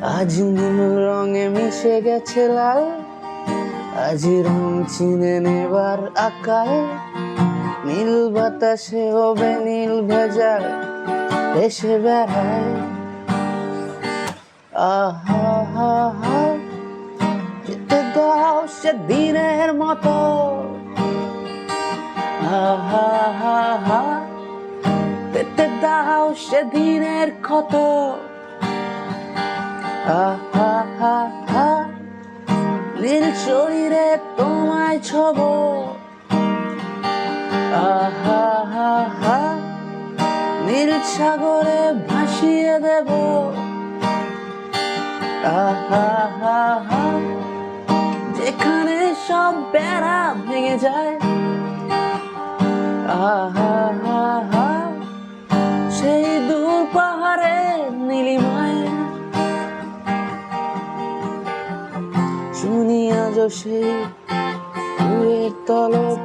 আজ নীল রঙে মিশে গেছে লাল, আজ রং চিনে নেবার আকাল। নীল বাতাসে হবে নীল ভেজাল এসে বেড়ায়। আহা হা হা, যেতে দাও সেদিনের মতো। আহা হা হা, পেতে দাও সেদিনের ক্ষত। আহা হা হা, নীল শরীরে তোমায় ছোব। আহা হা হা, নীল সাগরে ভাসিয়ে দেব। আহা হা হা, যেখানে সব বেড়া ভেঙে যায়। আহা হা হা, সেই দূর পাহাড়ে নীলিমায় শুনি আজও সেই ফুলের তলব।